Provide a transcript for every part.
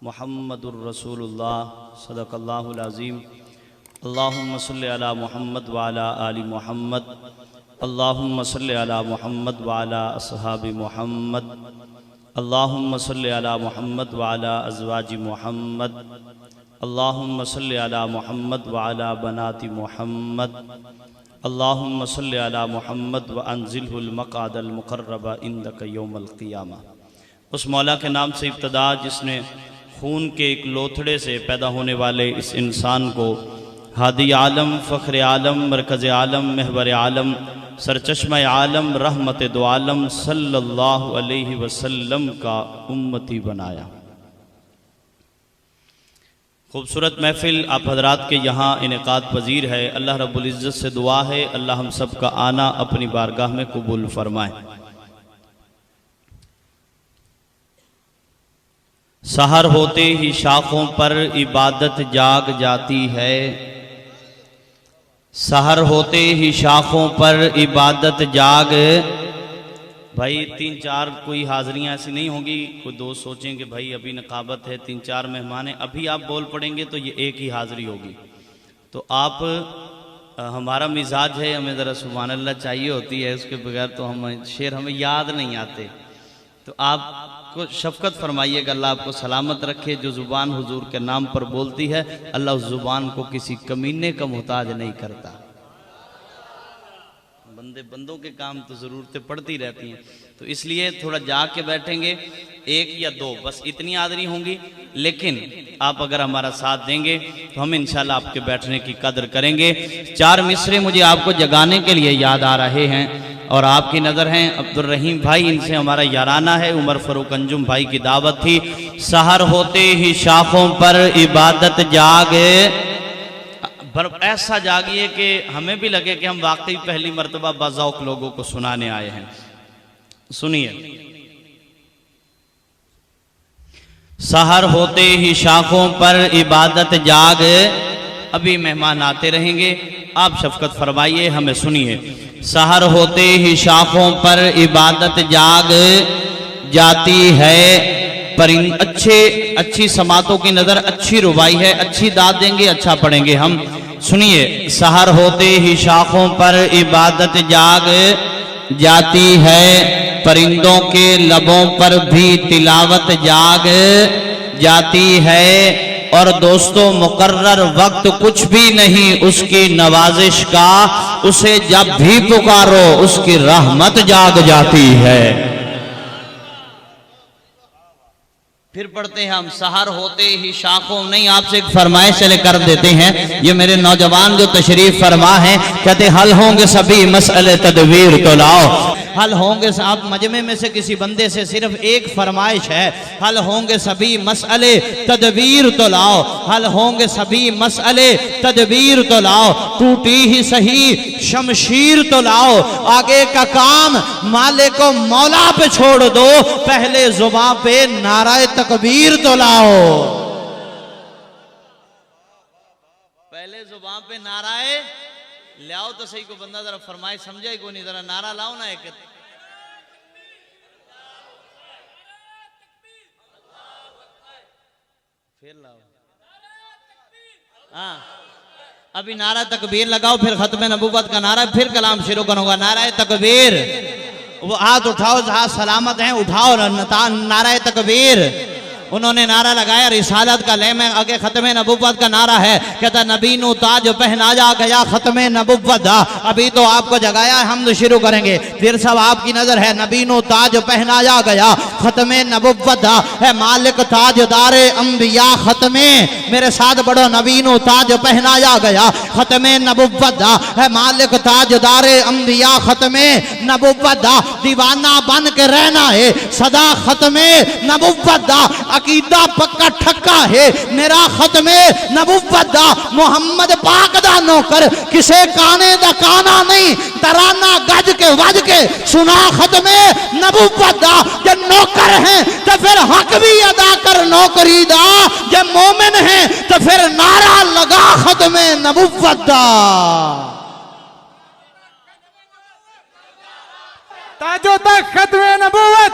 मुहम्मदुर रसूलुल्लाह सदक़ल्लाहुल अज़ीम। अल्लाहुम्मा सल्लि अला मुहम्मद व अला आलि मुहम्मद। अल्लाहुम्मा सल्लि अला मुहम्मद व अला अस्हाबि मुहम्मद। अल्लाहुम्मा सल्लि अला मुहम्मद व अला अज़वाजि मुहम्मद। अल्लाहुम्मा सल्लि अला मुहम्मद व अला बनाति मुहम्मद। अल्लाहुम्मा सल्लि अला मुहम्मद व अंज़िलहुल मक़अदल मुक़र्रबा इंदक यौमल क़ियामा। उस मौला के नाम से इब्तदा जिसने खून के एक लोथड़े से पैदा होने वाले इस इंसान को हादी आलम, फ़ख्र आलम, मरकज़ आलम, महवर आलम, सरचश्मा आलम, रहमत दो आलम सल्लल्लाहु अलैहि वसल्लम का उम्मती बनाया। खूबसूरत महफ़िल आप हज़रात के यहाँ इनेकाद पजीर है। अल्लाह रब्बुल इज़्ज़त से दुआ है अल्लाह हम सब का आना अपनी बारगाह में कबूल फरमाए। सहर होते ही शाखों पर इबादत जाग जाती है। सहर होते ही शाखों पर इबादत जाग। भाई 3-4 कोई हाज़रियाँ ऐसी नहीं होंगी, कोई दोस्त सोचेंगे भाई अभी नकाबत है, 3-4 मेहमान हैं, अभी आप बोल पड़ेंगे तो ये एक ही हाज़री होगी। तो आप हमारा मिजाज है, हमें ज़रा सुभान अल्लाह चाहिए होती है, उसके बगैर तो हम शेर हमें याद नहीं आते। तो आपको शफ़क़त फरमाइएगा, अल्लाह आपको सलामत रखे। जो ज़ुबान हुजूर के नाम पर बोलती है अल्लाह उस ज़ुबान को किसी कमीने का मोहताज नहीं करता। बंदों के काम तो ज़रूरतें पड़ती रहती हैं, तो इसलिए थोड़ा जाके बैठेंगे, 1 या 2 बस इतनी आदरी होंगी। लेकिन आप अगर हमारा साथ देंगे तो हम इंशाल्लाह आपके बैठने की कदर करेंगे। 4 मिसरे मुझे आपको जगाने के लिए याद आ रहे हैं और आपकी नज़र हैं अब्दुल रहीम भाई, इनसे हमारा याराना है। उमर फ़ारूक अंजुम भाई की दावत थी। सहर होते ही शाखों पर इबादत जागे। ऐसा जागिए कि हमें भी लगे कि हम वाकई पहली मर्तबा बाज़ौक़ लोगों को सुनाने आए हैं। सुनिए, सहर होते ही शाखों पर इबादत जाग। अभी मेहमान आते रहेंगे, आप शफ़क़त फरमाइए, हमें सुनिए। सहर होते ही शाखों पर इबादत जाग जाती है। परिंद अच्छी समातों की नज़र, अच्छी रुबाई है, अच्छी दाद देंगे, अच्छा पढ़ेंगे हम। सुनिए, सहर होते ही शाखों पर इबादत जाग जाती है। परिंदों के लबों पर भी तिलावत जाग जाती है। और दोस्तों, मुकर्रर वक्त कुछ भी नहीं उसकी नवाजिश का, उसे जब भी पुकारो उसकी रहमत जाग जाती है। फिर पढ़ते हैं हम, सहर होते ही शाखों। नहीं, आपसे एक फरमाइश चले कर देते हैं। ये मेरे नौजवान जो तशरीफ फरमा है, कहते हल होंगे सभी मसले तदवीर तो लाओ। हल होंगे, आप मजमे में से किसी बंदे से सिर्फ एक फरमाइश है, हल होंगे सभी मसले तदवीर तो लाओ। हल होंगे सभी मसले तदवीर तो लाओ। टूटी ही सही शमशीर तो लाओ। आगे का काम मालिक को मौला पे छोड़ दो, पहले जुबान पे नाराए तकबीर तो लाओ। पहले जुबान पे नाराए ले आओ तो सही। को बंदा जरा फरमाए समझे को नहीं, जरा नारा लाओ ना एक। फिर लाओ। हाँ, अभी नारा तकबीर लगाओ, फिर खत्म नबूवत का नारा, फिर कलाम शुरू करूंगा। नारा तकबीर, वो हाथ उठाओ जहां सलामत हैं, उठाओ नारा तकबीर। उन्होंने नारा लगाया रिसालत का, ले में आगे खत्म नबुव्वत का नारा है। कहता नबी नु ताज पहनाया गया खत्म नबुव्वत। अभी तो आपको जगाया, हम तो शुरू करेंगे। फिर सब आपकी नजर है। नबी नु ताज पहनाया गया खत्म नबुव्वत है। मालिक ताजदार अंबिया खत्म, मेरे साथ बड़ो, नबी नु ताज पहनाया गया खत्म नबुव्वत है। मालिक ताजदार अंबिया खत्म नबुव्वत। दीवाना बन के रहना है सदा खत्म नबुव्वत। अकीदा पक्का ठक्का है मेरा खत्म नबुव्वत। मोहम्मद पाक दा नौकर, किसे काने दा काना नहीं, तराना गज के वज के सुना खत्म नबुव्वत। जब नौकर हैं तो फिर हक भी अदा कर नौकरी दा। जब मोमिन हैं तो फिर नारा लगा खत्म नबुव्वत दा। ताजो तक खत्म नबुव्वत,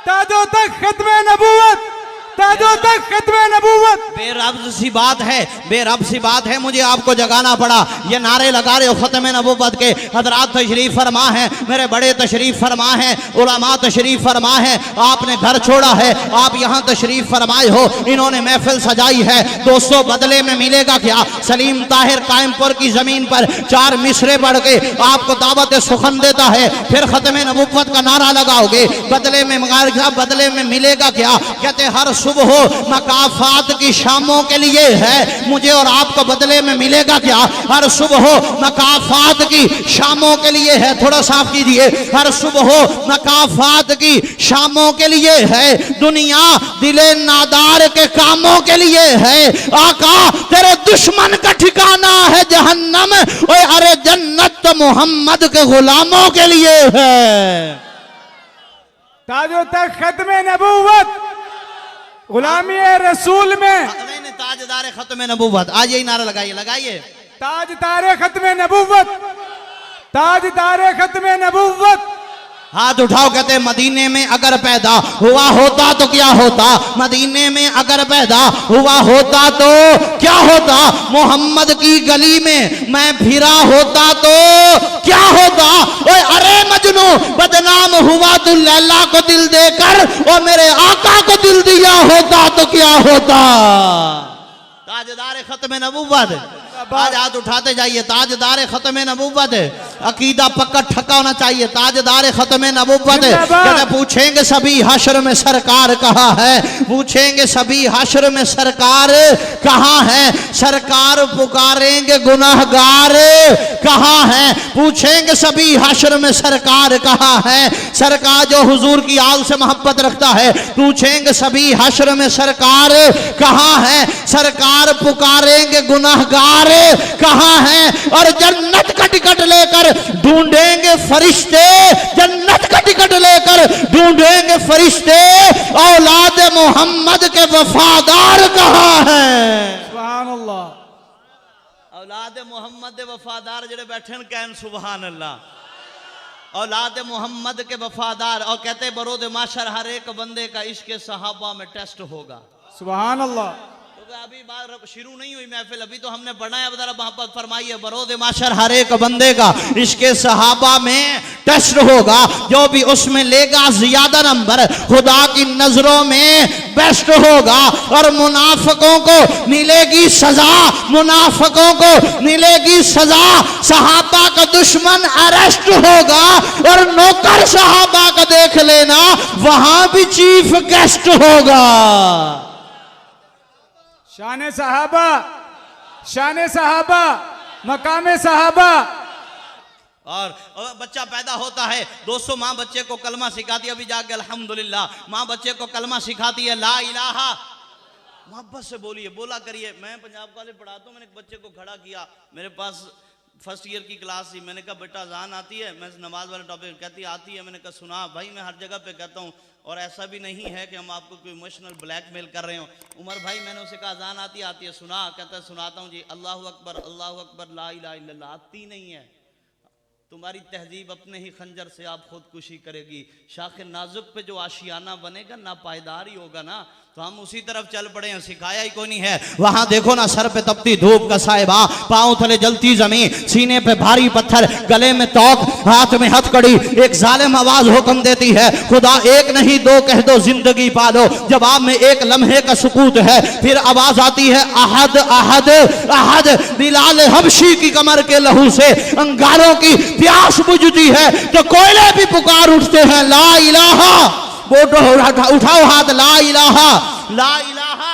ताजो तक खत्म नबुव्वत, ताजों तक खत्म नबूवत। बेरब्ज सी बात है, बेरब्ज सी बात है, मुझे आपको जगाना पड़ा। ये नारे लगा रहे हो खत्म नबूवत के। हजरात तशरीफ फरमा है, मेरे बड़े तशरीफ फरमा है, उलमा तशरीफ फरमा है। आपने घर छोड़ा है, आप यहाँ तशरीफ फरमाए हो, इन्होंने महफिल सजाई है। दोस्तों बदले में मिलेगा क्या? सलीम ताहिर कायमपुर की जमीन पर 4 मिसरे पढ़ के आपको दावत सुखन देता है, फिर खत्म नबूवत का नारा लगाओगे, बदले में बदले में मिलेगा क्या? कहते हर सुबह मकाफात की शामों के लिए है, मुझे और आपको बदले में मिलेगा क्या? हर सुबह मकाफात की शामों के लिए है। थोड़ा साफ कीजिए, हर सुबह मकाफात की शामों के लिए है, दुनिया दिले नादार के कामों के लिए है। आका तेरे दुश्मन का ठिकाना है जहन्नम, ओए अरे जन्नत तो मोहम्मद के गुलामों के लिए है। ताजों तक खत्म नबूवत, गुलामी रसूल में। नहीं, ताजदार खत्म नबूवत, आज यही नारा लगाइए, लगाइए। ताज तारे खत्म नबूवत, ताज तारे खत्म नबूवत। हाथ उठाओ, कहते मदीने में अगर पैदा हुआ होता तो क्या होता? मदीने में अगर पैदा हुआ होता तो क्या होता? मोहम्मद की गली में मैं फिरा होता तो क्या होता? ओए अरे मजनू बदनाम हुआ तू लैला को दिल देकर, और मेरे आका को दिल दिया होता तो क्या होता? ताजदार खत्म नबूवत, आज हाथ उठाते जाइए। ताजदार खत्म नबूवत, अकीदा पक्का ठक्का होना चाहिए। ताजदार खत्म नबूवत, कहते पूछेंगे सभी हश्र में सरकार कहाँ है? पूछेंगे सभी हश्र में सरकार कहाँ है? सरकार पुकारेंगे गुनाहगार कहाँ है? पूछेंगे सभी हश्र में सरकार कहाँ है? सरकार जो हुजूर की आल से मोहब्बत रखता है, पूछेंगे सभी हश्र में सरकार कहाँ है? सरकार पुकारेंगे गुनाहगार कहाँ है? और जन्नत का टिकट लेकर ढूंढेंगे फरिश्ते, जन्नत का टिकट लेकर ढूंढेंगे फरिश्ते, औलाद मोहम्मद के वफादार कहाँ है? सुभान अल्लाह। औलाद मोहम्मद वफादार जड़े बैठे कहन सुभान अल्लाह। औलाद मोहम्मद के वफादार, और कहते बरोद माशर हर एक बंदे का इश्क सहाबा में टेस्ट होगा। सुभान अल्लाह। अभी बात शुरू नहीं हुई महफिल, अभी तो हमने पढ़ा है। जरा मोहब्बत फरमाइए, बरोद माशर हर एक बंदे का इसके सहाबा में टेस्ट होगा, जो भी उसमें लेगा ज्यादा नंबर खुदा की नजरों में बेस्ट होगा। और मुनाफिकों को मिलेगी सजा, मुनाफिकों को मिलेगी सजा। सहाबा का दुश्मन अरेस्ट होगा, और नौकर सहाबा का देख लेना वहां भी चीफ गेस्ट होगा। शान सहाबा, शान सहाबा, मकाम सहाबा। और बच्चा पैदा होता है, दोस्तों माँ बच्चे को कलमा सिखाती है। अभी जाके अल्हम्दुलिल्लाह माँ बच्चे को कलमा सिखाती है, ला इलाहा। मोहब्बत से बोलिए, बोला करिए। मैं पंजाब कॉलेज पढ़ाता हूँ, मैंने एक बच्चे को खड़ा किया, मेरे पास फर्स्ट ईयर की क्लास थी। मैंने कहा बेटा अज़ान आती है? मैं नमाज वाले टॉपिक, कहती आती है। मैंने कहा सुना भाई, मैं हर जगह पे कहता हूँ, और ऐसा भी नहीं है कि हम आपको कोई इमोशनल ब्लैकमेल कर रहे हो। उमर भाई मैंने उसे कहा अज़ान आती है? सुना? कहता है सुनाता हूँ जी। अल्लाहु अकबर, अल्लाहु अकबर, ला इलाहा इल्लल्लाह। आती नहीं है। तुम्हारी तहजीब अपने ही खंजर से आप खुदकुशी करेगी। शाख नाजुक पे जो आशियाना बनेगा ना पायदार ही होगा ना, तो हम उसी तरफ चल पड़े हैं। सिखाया ही कोई नहीं है। वहां देखो ना, सर पे तपती धूप का साहिबा, पांव थले जलती जमीन, सीने पे भारी पत्थर, गले में तौक, हाथ में हथकड़ी। एक जालिम आवाज हुक्म देती है, खुदा एक नहीं दो कह दो जिंदगी पालो। जवाब में एक लम्हे का सुकूत है, फिर आवाज आती है अहद अहद अहद। बिलाल हबशी की कमर के लहू से अंगारों की प्यास बुझती है, तो कोयले भी पुकार उठते हैं, ला इलाहा। उठाओ हाथ, ला इलाहा, ला इलाहा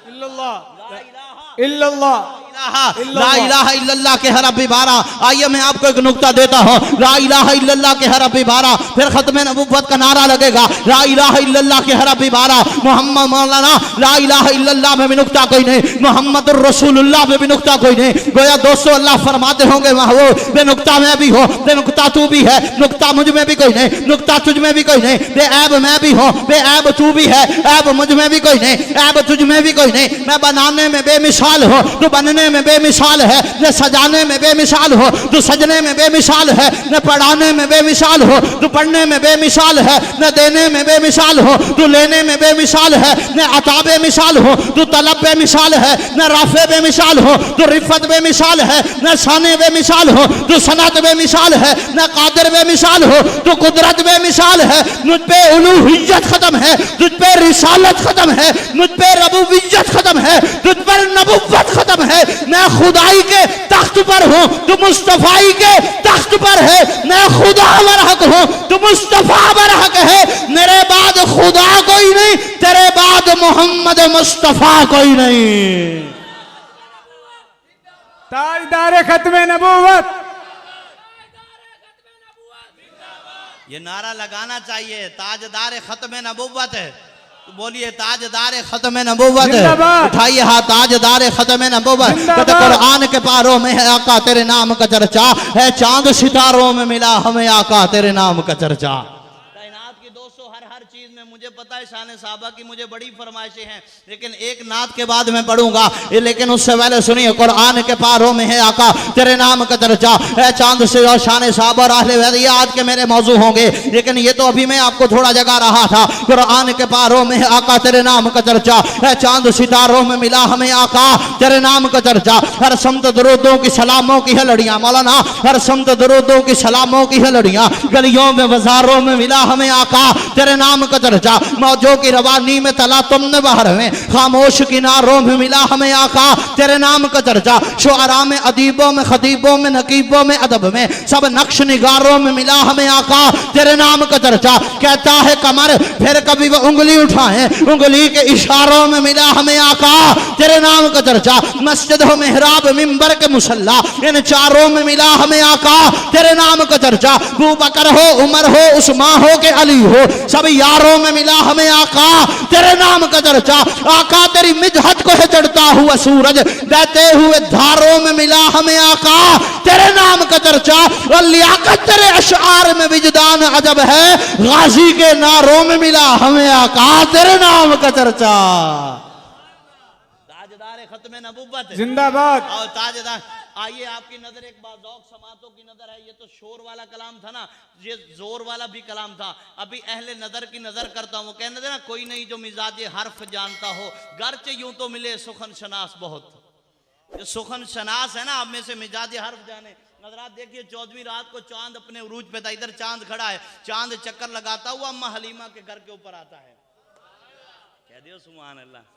इल्लल्लाह, ला इलाहा इल्लल्लाह, ला इलाहा इल्लल्लाह के हरफ 12। आइए मैं आपको एक नुक्ता देता हूँ, ला इलाहा इल्लल्लाह के हरफ 12, फिर खत्म नबुव्वत का नारा लगेगा, ला इलाहा इल्लल्लाह के हरफ 12। मोहम्मद मौलाना, ला इलाहा इल्लल्लाह में भी नुक्ता कोई नहीं, मोहम्मद रसूलुल्लाह में भी नुक्ता कोई नहीं। गोया दोस्तों अल्लाह फरमाते होंगे महबूब, बेनुक्ता मैं भी हो, बेनुक्ता तू भी है, नुक्ता मुझ में भी कोई नहीं, नुक्ता तुझ में भी कोई नहीं, बेऐब मैं भी हूँ, बेऐब तू भी है, ऐब मुझ में भी कोई नहीं, ऐब तुझ में भी कोई नहीं। मैं बनाने में बेमिसाल हो, तू बनने करने में बेमिसाल है, न सजाने में बेमिसाल हो तू सजने में बेमिसाल है, न पढ़ाने में बेमिसाल हो तू पढ़ने में बेमिसाल है, न देने में बेमिसाल हो तू लेने में बेमिसाल है, न अता बेमिसाल हो तू तलब बेमिसाल है, न राफे बेमिसाल हो तू रिफत बेमिसाल है, न शाने बेमिसाल हो तू सनत बेमिसाल है, न कादिर बेमिसाल हो तू कुदरत बेमिसाल है। मुझ पे उलूहियत खत्म है, तुझ पे रिसालत खत्म है, मुझ पे रबूबियत खत्म है, तुझ पर नबुव्वत खत्म है। मैं खुदाई के तख्त पर हूँ, तू मुस्तफाई के तख्त पर है। मैं खुदा बरहक हूँ, तू मुस्तफा बरहक है। मेरे बाद खुदा कोई नहीं, तेरे बाद मोहम्मद मुस्तफा कोई नहीं। ताजदार खत्मे नबूवत। ये नारा लगाना चाहिए, ताजदार खत्म नबूवत है। बोलिए ताजदार खत्म नबूवत है। उठाइए हाथ, ताजदार खत्म नबूवत। कहते कुरान के पारों में है आका तेरे नाम का चर्चा है, चांद सितारों में मिला हमें आका तेरे नाम का चर्चा। कायनात की दोस्तों हर चीज में मुझे पता है शान साहबा की मुझे बड़ी फरमाइशें हैं, लेकिन एक नात के बाद मैं पढ़ूंगा, लेकिन उससे पहले सुनिए कुरान के पारों में है आका तेरे नाम का चर्चा है, चांद से और शान साहबा और अहले बैत ये आज के मेरे मौजू होंगे, लेकिन ये तो अभी मैं आपको थोड़ा जगा रहा था। कुरान के पारों में है आका तेरे नाम का चर्चा है, चांद सितारों में मिला हमें आका तेरे नाम का चर्चा। हर समत दरूदों की सलामों की है लड़ियां मौलाना, हर समत दरूदों की सलामों की है लड़ियां, गलियों में बाजारों में मिला हमें आका तेरे नाम का चर्चा। मौजों की रवानी में तला तुमने बाहर में, खामोश किनारों में मिला हमें आका तेरे नाम का चर्चा। शुअरा में, अदीबों में, खतीबों में, नकीबों में, अदब में, सब नक्श निगारों में मिला हमें आका तेरे नाम का चर्चा। कहता है कमर फिर कभी वो उंगली उठाए, उंगली के इशारों में मिला हमें आका तेरे नाम का चर्चा। मस्जिद हो, मेहराब, मिंबर के मुसल्ला, इन चारों में मिला हमें आका तेरे नाम का चर्चा। अबू बकर हो, उमर हो, उस्मान हो के अली हो, सब यारों में मिला हमें आका तेरे नाम का चर्चा। आका तेरी मिजहत को है चढ़ता हुआ सूरज, बहते हुए धारों में मिला हमें आका तेरे नाम का चर्चा। और लियाकत तेरे अशआर में विजदान अजब है, गाजी के नारों में मिला हमें आका तेरे नाम का चर्चा। ताजदार खत्मे नबूवत जिंदाबाद। और ताजदार आइए आपकी नजर एक बार ज़ौक़ समातों की नजर है। ये तो शोर वाला कलाम था ना, ये जोर वाला भी कलाम था। अभी अहले नजर की नजर करता हूँ। कहने देना कोई नहीं जो मिजाज हर्फ जानता हो, गर्च यूं तो मिले सुखन शनास बहुत। ये सुखन शनास है ना, आप में से मिजाज हर्फ जाने। नजरात देखिए 14वीं रात को चांद अपने उरूज पे था, इधर चांद खड़ा है, चांद चक्कर लगाता हुआ अम्मा हलीमा के घर के ऊपर आता है। कह दियो सुभान अल्लाह।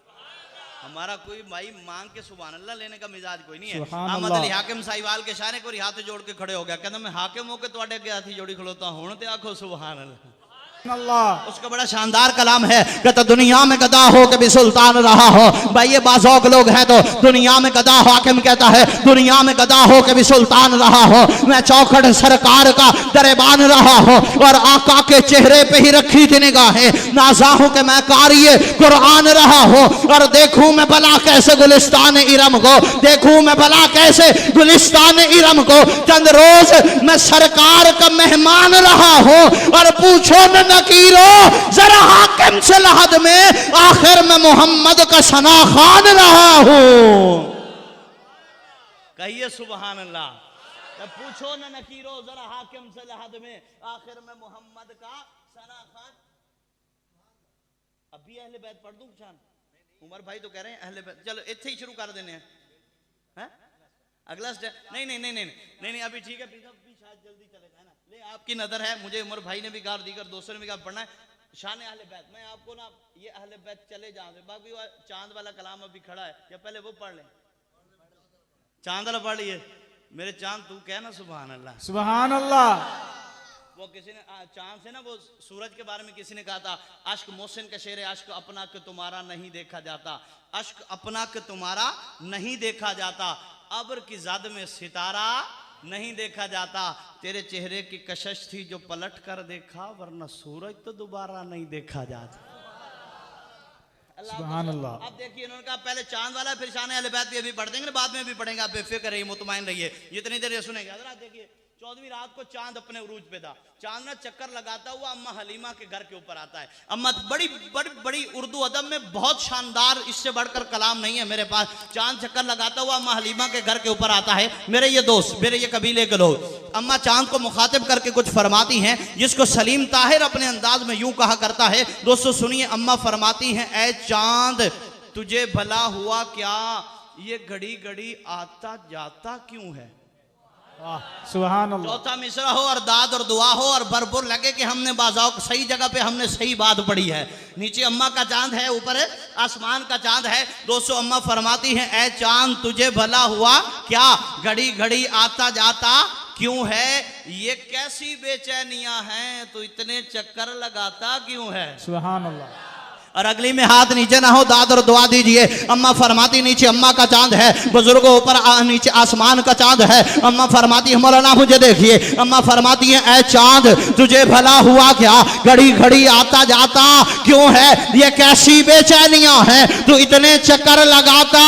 हमारा कोई भाई मांग के सुभान अल्लाह लेने का मिजाज कोई नहीं है। अहमद अली हाकिम साहिवाल के शाने को हाथ जोड़ के खड़े हो गया, कहता मैं हाकिम होके तुहाडे अगे हाथी जोड़ी खड़ोता हूं ते आखो सुभान अल्लाह। उसका बड़ा शानदार कलाम है, कहता दुनिया में गदा हो कभी सुल्तान रहा हो। भाई ये बाज़ौक़ लोग हैं तो दुनिया में गदा हो, हाकिम कहता है दुनिया में गदा हो कभी सुल्तान रहा हो। मैं चौखट सरकार का दरबान रहा हो और आका के चेहरे पे ही रखी थी निगाहें, नाज़ाहू के मैं कारिए कुरान रहा हो। और देखूं मैं भला कैसे गुलिस्तान इरम को, देखूं मैं भला कैसे गुलिस्तान इरम को। चंद रोज मैं सरकार का मेहमान रहा हो और पूछो न नकीरो जरा हाकिम से लहद में, आखिर में मोहम्मद का सना खान रहा हूं। कहिए सुभान अल्लाह। पूछो न नकीरो जरा हाकिम से लहद में, आखिर में मोहम्मद का सना खान। अभी अहले बैत पढ़ दूं शान? उमर भाई तो कह रहे हैं अहले बैत, चलो इतने ही शुरू कर देने हैं। अगला स्टेप नहीं नहीं नहीं नहीं नहीं नहीं अभी ठीक है, शायद जल्दी चलेगा है ना। ले आपकी नजर है, मुझे उमर भाई ने भी कहा, दीगर दोस्तों ने भी कहा पढ़ना है शान अहले बैत। मैं आपको ना ये अहले बैत चले जाऊंगे, बाकी चांद वाला कलाम अभी खड़ा है, या पहले वो पढ़ लें? चांद वाला पढ़ लिए मेरे चांद, तू कह ना सुभान अल्लाह। सुभान अल्लाह। वो किसी ने चांद से ना वो सूरज के बारे में किसी ने कहा था, अश्क मोहसिन का शेर है, अश्क अपना के तुम्हारा नहीं देखा जाता, अश्क अपना के तुम्हारा नहीं देखा जाता, अब्र की ज़द में सितारा नहीं देखा जाता, तेरे चेहरे की कशिश थी जो पलट कर देखा, वरना सूरज तो दोबारा नहीं देखा जाता। सुभान अल्लाह। अब देखिए इन्होंने कहा पहले चांद वाला फिर शान अहले बैत भी अभी पढ़ देंगे, बाद में भी पढ़ेंगे, आप बेफिक्र रहिए, मुतमईन रहिए, इतनी देर ये सुनेंगे। हज़रात देखिए 14वीं रात को चांद अपने उरूज पे था। चांद ना चक्कर लगाता हुआ अम्मा हलीमा के घर के ऊपर आता है। अम्मा बड़ी बड़ी बड़ी उर्दू अदब में बहुत शानदार, इससे बढ़कर कलाम नहीं है मेरे पास। चांद चक्कर लगाता हुआ अम्मा हलीमा के घर के ऊपर आता है। मेरे ये दोस्त, मेरे ये कबीले के लोग, अम्मा चांद को मुखातिब करके कुछ फरमाती हैं, जिसको सलीम ताहिर अपने अंदाज में यूं कहा करता है। दोस्तों सुनिए, अम्मा फरमाती हैं, ऐ चांद तुझे भला हुआ क्या, ये घड़ी घड़ी आता जाता क्यों है। सुभान अल्लाह। चौथा मिसरा हो और दाद और दुआ हो और भरपूर लगे कि हमने बाजाओ सही जगह पे हमने सही बात पढ़ी है। नीचे अम्मा का चांद है, ऊपर आसमान का चांद है। दोस्तों अम्मा फरमाती हैं, ऐ चांद तुझे भला हुआ क्या, घड़ी घड़ी आता जाता क्यों है, ये कैसी बेचैनियां हैं, तो इतने चक्कर लगाता क्यों है। सुभान अल्लाह। और अगली में हाथ नीचे ना हो, दाद और दुआ दीजिए। अम्मा फरमाती, नीचे अम्मा का चांद है, बुजुर्गों ऊपर नीचे आसमान का चांद है। अम्मा फरमाती है, मौलाना मुझे देखिए। अम्मा फरमाती है, ऐ चांद तुझे भला हुआ क्या, घड़ी घड़ी आता जाता क्यों है, ये कैसी बेचैनियां हैं, तू इतने चक्कर लगाता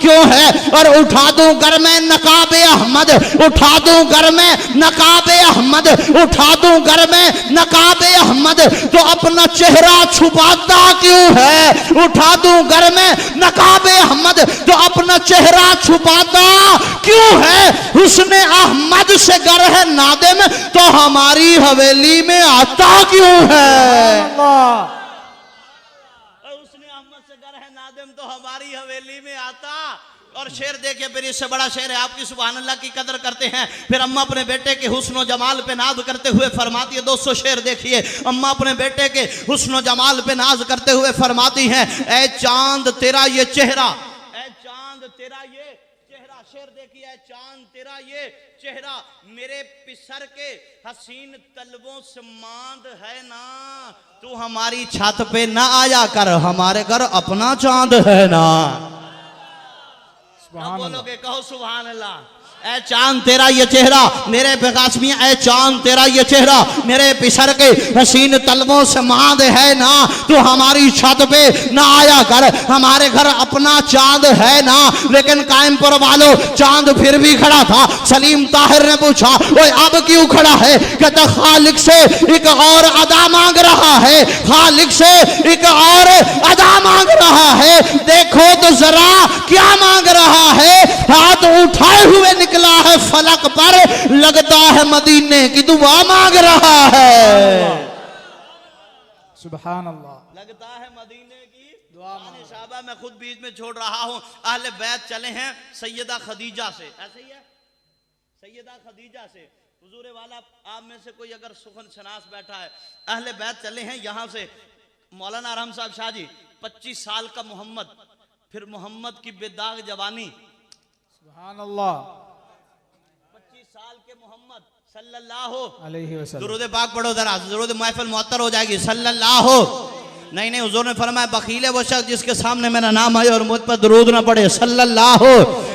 क्यों है। और उठा दूं घर में नकाबे अहमद, उठा दूं घर में नकाबे अहमद, उठा दूं घर में नकाबे अहमद, तो अपना चेहरा छुपाता क्यों है। उठा दूं घर में नकाबे अहमद, तो अपना चेहरा छुपाता क्यों है। हुस्ने अहमद से घर है नादिम, तो हमारी हवेली में आता क्यों है। हुस्ने अहमद से घर है नादिम, तो हमारी हवेली में आता। और शेर देखिए, फिर इससे बड़ा शेर है, आपकी सुभान अल्लाह की कदर करते हैं। फिर अम्मा अपने बेटे के हुस्न जमाल पे नाज करते हुए फरमाती है, दोस्तों शेर देखिए, अम्मा अपने बेटे के हुस्न जमाल पे नाज करते हुए फरमाती हैं, ऐ चांद तेरा ये चेहरा, ऐ चांद तेरा ये चेहरा। शेर देखिए, ऐ चांद तेरा ये चेहरा मेरे पिसर के हसीन तलवों से मांद है ना, तू हमारी छत पे ना आया कर, हमारे घर अपना चांद है ना। बोलोगे, कहो सुभान अल्लाह। ऐ चांद तेरा ये चेहरा मेरे बेगासमिया, ऐ चांद तेरा ये चेहरा मेरे पिसर के हसीन तलवों से मांद है ना, तो हमारी छत पे ना आया कर, हमारे घर अपना चांद है ना। लेकिन कायमपुर वालों, चांद फिर भी खड़ा था। सलीम ताहिर ने पूछा, ओए अब क्यों खड़ा है। कहता, खालिक से एक और अदा मांग रहा है, खालिक से एक और अदा मांग रहा है, देखो तो जरा क्या मांग रहा है। हाथ उठाए हुए निकला है फलक पर, लगता है मदीने की दुआ मांग रहा है। सुभान अल्लाह। लगता है मदीने की दुआ। साहबा मैं खुद बीच में छोड़ रहा हूं, अहले बैत चले हैं सैयदा खदीजा से, ऐसे ही है, सैयदा खदीजा से। हुजूर वाला आप में से कोई अगर सुखन शनास बैठा है, अहले बैत चले हैं यहां से। मौलाना रहम साहब शाह जी, 25 साल का मोहम्मद, फिर मोहम्मद की बेदाग जवानी। सुभान अल्लाह। 25 साल के मोहम्मद सल्लल्लाहु अलैहि वसल्लम। दुरूद पाक पढ़ो जरा, दुरूद महफिल मुअत्तर हो जाएगी। सल्लल्लाहु नहीं, हुजूर ने फरमाया, बखील है वो शख्स जिसके सामने मेरा नाम आए और मुझ पर दुरूद ना पढ़े। सल्लल्लाहु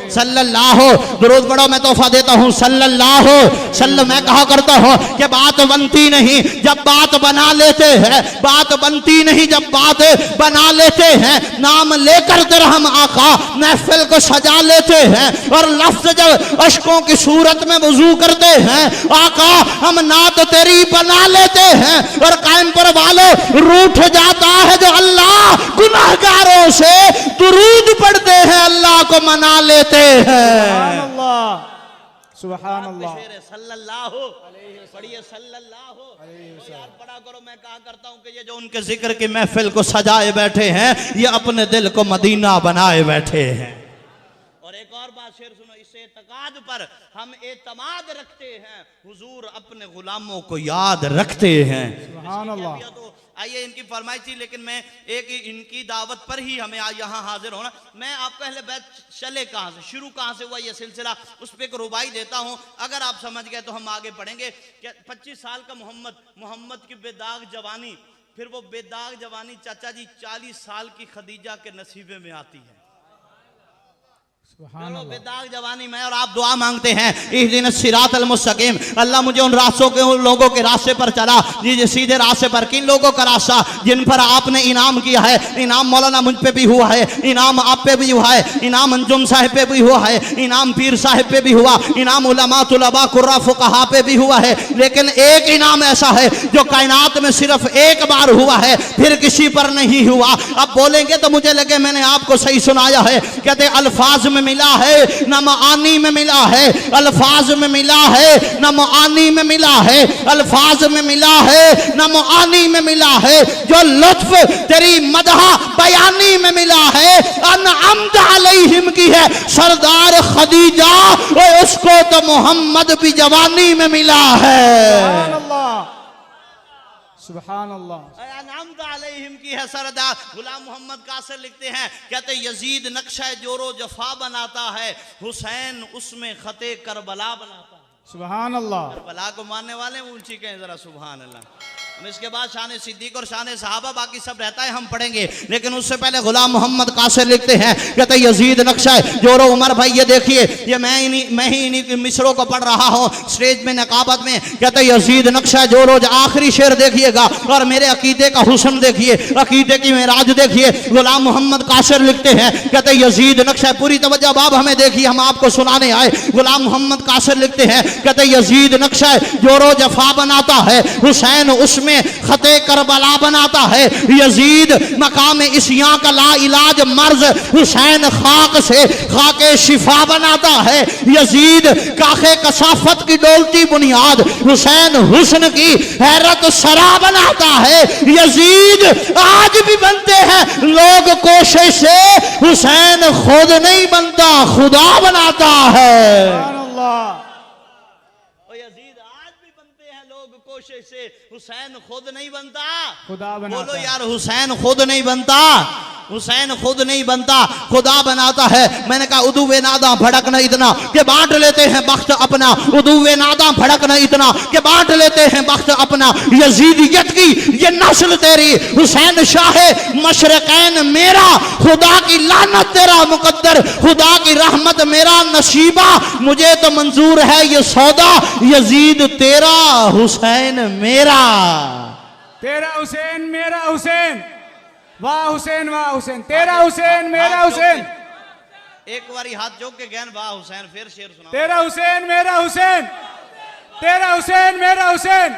सल्लल्लाहु दुरूद पढ़ो, मैं तोहफा देता हूँ। सल्लल्लाहु सल्लल्लाहु। मैं कहा करता हूँ कि बात बनती नहीं जब बात बना लेते हैं, बात बनती नहीं जब बात बना लेते हैं। नाम लेकर तेरा हम आका महफिल को सजा लेते हैं, और लफ्ज जब अशकों की सूरत में वजू करते हैं, आका हम नात तेरी बना लेते हैं। और कायमपुर वालों, रूठ जाता है जो अल्लाह गुनाहगारों से दुरूद पढ़ते हैं, अल्लाह को मना लेते हैं। सुभान अल्लाह। सल्लल्लाहु पढ़िए, सल्लल्लाहु यार पढ़ा करो। मैं कहा करता हूं कि ये जो उनके जिक्र की महफिल को सजाए बैठे हैं, ये अपने दिल को मदीना बनाए बैठे हैं। और एक और बात शेर सुनो, इस एतकाद पर हम एतमाद रखते हैं, हुजूर अपने गुलामों को याद रखते हैं। सुभान अल्लाह। तो आइए, इनकी फरमाइश थी, लेकिन मैं एक इनकी दावत पर ही हमें यहाँ हाजिर होना। मैं आपको अहले बैत चले कहाँ से, शुरू कहाँ से हुआ ये सिलसिला, उस पर एक रुबाई देता हूँ। अगर आप समझ गए तो हम आगे पढ़ेंगे। 25 साल का मोहम्मद की बेदाग जवानी, फिर वो बेदाग जवानी चाचा जी 40 साल की खदीजा के नसीबे में आती है। सुभान चलो अल्लाह। बेदाग जवानी में और आप दुआ मांगते हैं इहदिन सिरातल मुस्तकीम, अल्लाह मुझे उन रास्तों के उन लोगों के रास्ते पर चला जी सीधे रास्ते पर। किन लोगों का रास्ता? जिन पर आपने इनाम किया है। इनाम मौलाना मुझ पे भी हुआ है, इनाम आप पे भी हुआ है, इनाम अंजुम साहिब पे भी हुआ है, इनाम पीर साहिब पे भी हुआ, इनाम उलमा तुलबा कुर्रा फुकहा पे भी हुआ है। लेकिन एक इनाम ऐसा है जो कायनात में सिर्फ एक बार हुआ है, फिर किसी पर नहीं हुआ। अब बोलेंगे तो मुझे लगे मैंने आपको सही सुनाया है। कहते अल्फाज में मिला है न मानी में मिला है, अल्फाज में मिला है न मानी में मिला है, अल्फाज में मिला है न मानी में मिला है। जो लुत्फ तेरी मदहा बयानी में मिला है अनअम्त अलैहिम की है सरदार खदीजा, और उसको तो मोहम्मद भी जवानी में मिला है। सुभान अल्लाह, सुभान अल्लाह। अनअम्त अलैहिम की है सरदार। गुलाम मोहम्मद कासिर लिखते हैं, कहते यजीद नक्शा जोरो जफा बनाता है, हुसैन उसमें खते करबला बनाता है। सुभान अल्लाह। करबला को मानने वाले ऊंची कहें जरा सुभान अल्लाह। इसके बाद शान सिद्दीक और शान सहाबा बाकी सब रहता है, हम पढ़ेंगे। लेकिन उससे पहले गुलाम मोहम्मद कासिर लिखते हैं, कहते यजीद नक्शा जोरो उमर भाई ये देखिए, ये मैं ही इन्हीं मिसरों को पढ़ रहा हूँ स्टेज में नकाबत में। कहते यजीद नक्शा जोरो, आखिरी शेर देखिएगा और मेरे अकीदे का हुस्न देखिए, अकीदे की मेराज देखिए। गुलाम मोहम्मद कासिर लिखते हैं, कहते यजीद नक्शा, पूरी तवज्जो बाब हमें देखिए, हम आपको सुनाने आए। गुलाम मोहम्मद कासिर लिखते हैं, कहते यजीद नक्शा जोरो जफा बनाता है, हुसैन उसमें खते करबला बनाता है। यजीद मकाम इस्यां का ला इलाज मर्ज, हुसैन खाक से खाके शिफा बनाता है। यजीद काखे कसाफत की डोलती बुनियाद, हुसैन हुस्न की हैरत सरा बनाता है। यजीद आज भी बनते हैं लोग कोशिश से, हुसैन खुद नहीं बनता खुदा बनाता है। सुभान अल्लाह। कोशिश से, हुसैन खुद नहीं बनता खुदा बनाता बोलो है। यार, हुसैन खुद नहीं बनता, हुसैन खुद नहीं बनता खुदा बनाता है। मैंने कहा उदुवे नादा भड़क न इतना कि बांट लेते हैं बख्त अपना, उदुवे नादा भड़क न इतना कि बांट लेते हैं बख्त अपना। यजीदियत की ये नस्ल तेरी, हुसैन शाह मशरकैन मेरा, खुदा की लानत तेरा मुकद्दर, खुदा की रहमत मेरा नसीबा, मुझे तो मंजूर है ये सौदा, यजीद तेरा हुसैन मेरा। तेरा हुसैन मेरा हुसैन, वाह हुसैन वाह हुसैन, तेरा हुसैन मेरा हुसैन। एक बारी हाथ जोक के गैन वाह हुसैन, फिर शेर सुनाओ। तेरा हुसैन मेरा हुसैन, तेरा हुसैन मेरा हुसैन,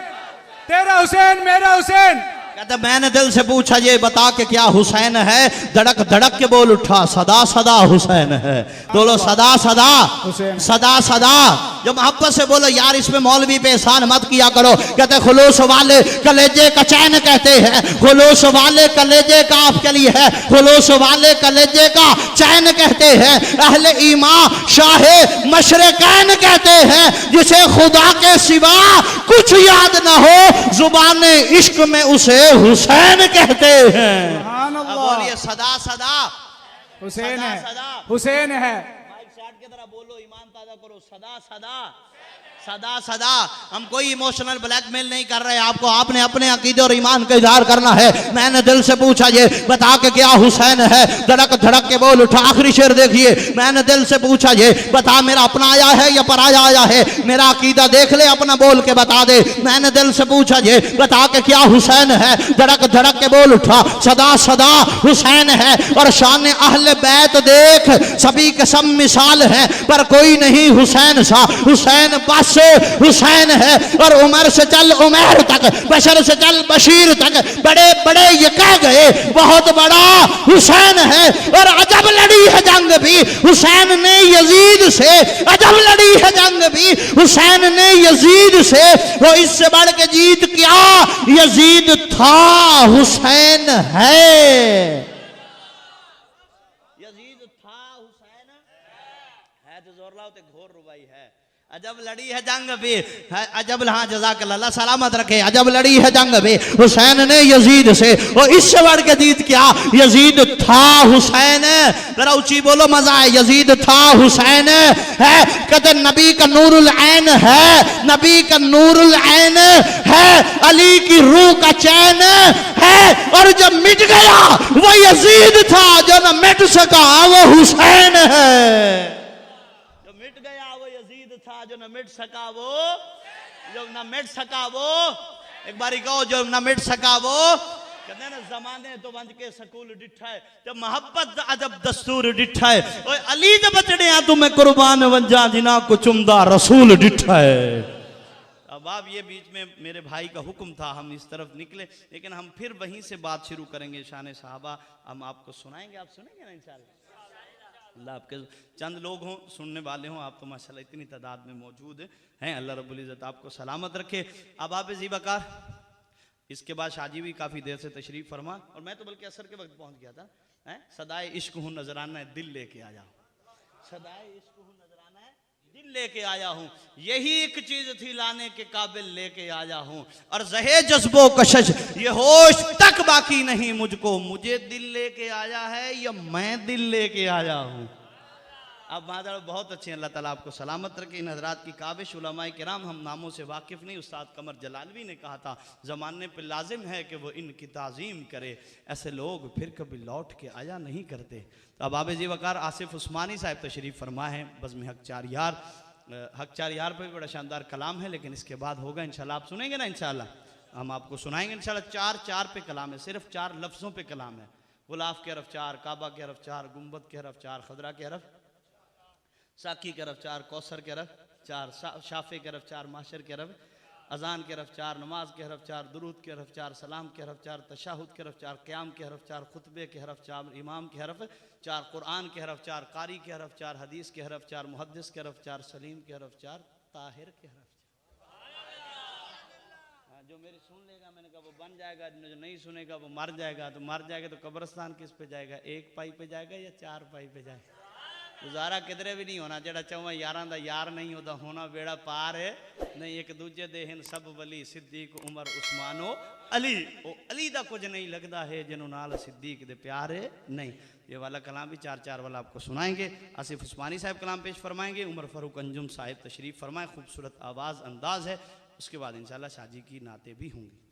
तेरा हुसैन मेरा हुसैन। कहता मैंने दिल से पूछा ये बता के क्या हुसैन है, धड़क धड़क के बोल उठा सदा सदा हुसैन है। बोलो सदा सदा हुसैन। सदा सदा। जो मोहब्बत से बोलो यार, इसमें मौलवी पे एहसान मत किया करो। कहते खुलूस वाले कलेजे का चैन कहते हैं, खुलूस वाले कलेजे का आपके लिए है, खुलूस वाले कलेजे का चैन कहते हैं। अहले ईमान शाहे मशरकैन कहते हैं, जिसे खुदा के सिवा कुछ याद ना हो, जुबाने इश्क में उसे हुसैन कहते हैं। सुभान अब अल्लाह। बोलिए सदा सदा हुसैन सदा है, सदा। हुसैन है। माइक साइड की तरह बोलो, ईमान ताजा करो, सदा सदा सदा सदा। हम कोई इमोशनल ब्लैकमेल नहीं कर रहे आपको, आपने अपने अकीदे और ईमान का इजहार करना है। मैंने दिल से पूछा ये बता के क्या हुसैन है, धड़क धड़क के बोल उठा। आखिरी शेर देखिए, मैंने दिल से पूछा ये बता मेरा अपना आया है या पराया आया है, मेरा अकीदा देख ले अपना बोल के बता दे। मैंने दिल से पूछा ये बता के क्या हुसैन है, धड़क धड़क के बोल उठा सदा सदा हुसैन है। और शान अहले बैत देख सभी कसम मिसाल है, पर कोई नहीं हुसैन सा, हुसैन बस हुसैन है। और उमर से चल उमर तक, बशर से चल बशीर तक, बड़े बड़े ये कह गए बहुत बड़ा हुसैन है। और अजब लड़ी है जंग भी हुसैन ने यजीद से, अजब लड़ी है जंग भी हुसैन ने यजीद से। वो इससे बढ़ के जीत क्या, यजीद था हुसैन है, यजीद था हुसैन है। तो जोर लाओ ते घोर रुबाई है। अजब लड़ी है जंग भी अजब, हाँ जज़ाकल्लाह, अल्लाह सलामत रखे। अजब लड़ी है जंग भी हुसैन ने यजीद से, और इससे बढ़ के जीत क्या, यजीद था हुसैन, जरा ऊंची बोलो मजा है, यजीद था हुसैन है। कहते नबी का नूरुल ऐन है, नबी का नूरुल ऐन है, अली की रूह का चैन है, और जब मिट गया वो यजीद था, जो न मिट सका वो हुसैन है। जो न मिट सका वो, जो न मिट सका वो, एक बारी कहो जो न मिट सका वो। कहते ना जमाने तो बंद के सकूल डिठा है, जब मोहब्बत अजब दस्तूर डिठा है, ओए अली जब बचड़े आ तुम्हें कुर्बान वंजा जिना को चुमदा रसूल डिठा है। अब आप ये बीच में मेरे भाई का हुक्म था, हम इस तरफ निकले, लेकिन हम फिर वहीं से बात शुरू करेंगे। शान साहबा हम आपको सुनाएंगे, आप सुनेंगे ना इंशाल्लाह। अल्लाह आपके चंद लोग हों सुनने वाले हों, आप तो माशाल्लाह इतनी तादाद में मौजूद हैं, अल्लाह रब्बुल इज़्ज़त आपको सलामत रखे। अब आप जी बकार, इसके बाद शाजी भी काफ़ी देर से तशरीफ़ फरमा, और मैं तो बल्कि असर के वक्त पहुंच गया था। सदाए इश्क हूँ नजराना है दिल लेके आया हूँ, सदाए इश्क हूँ नजराना है दिल लेके आया हूँ, यही एक चीज थी लाने के काबिल लेके आया हूँ, और जहे जज्बो कशश ये होश तक बाकी नहीं मुझको, मुझे दिल लेके आया है या मैं दिल लेके आया हूँ। अब मादर बहुत अच्छे, अल्लाह ताला आपको सलामत रखे। इन हजरात की काबिश उलमाए किराम, हम नामों से वाकिफ़ नहीं, उस्ताद कमर जलालवी ने कहा था ज़माने पे लाजिम है कि वो इनकी ताज़ीम करे, ऐसे लोग फिर कभी लौट के आया नहीं करते। तो अब आबे जी वकार आसिफ उस्मानी साहब तशरीफ़ फरमा है, बज़्म हक चार यार, हक चार यार पर भी बड़ा शानदार कलाम है, लेकिन इसके बाद होगा इंशाल्लाह, आप सुनेंगे ना इंशाल्लाह, हम आपको सुनाएंगे इंशाल्लाह। चार पे कलाम है, सिर्फ 4 लफ्ज़ों पे कलाम है। गुलाफ के हरफ 4, काबा के हरफ 4, गुम्बद के हरफ 4, खदरा के हरफ, साकी के हरफ 4, कौसर के हरफ 4, शाफे के हरफ 4, माशर के हरफ, अजान के हरफ 4, नमाज के हरफ 4, दुरूद के हरफ 4, सलाम के हरफ 4, तशाहुद के हरफ 4, क़याम के हरफ 4, खुतबे के हरफ 4, इमाम के हरफ 4, कुरान के हरफ 4, कारी के हरफ 4, हदीस के हरफ 4, मुहद्दिस के हरफ 4, सलीम के हरफ 4, ताहिर के हरफ 4। जो मेरी सुन लेगा, मैंने कहा वो बन जाएगा, जो नहीं सुनेगा वो मर जाएगा। तो मर जाएगा तो कब्रस्तान किस पे जाएगा, 1 पाई पे जाएगा या 4 पाई पे जाएगा? गुजारा किधरे भी नहीं होना, जेड़ा चौवा यारां दा यार नहीं होता होना बेड़ा पार है नहीं। एक दूजे दे हिन सब वली, सिद्दीक उमर उस्मानो अली, ओ अली दा कुछ नहीं लगता है जिन्हों नाल सिद्दीक दे प्यार है नहीं। ये वाला कलाम भी 4 वाला आपको सुनाएंगे। आसिफ उस्मानी साहब कलाम पेश फरमाएंगे, उमर फारूक अंजुम साहिब तशरीफ़ फरमाए, खूबसूरत आवाज़ अंदाज है। उसके बाद इंशाल्लाह शाजी की नाते भी होंगी।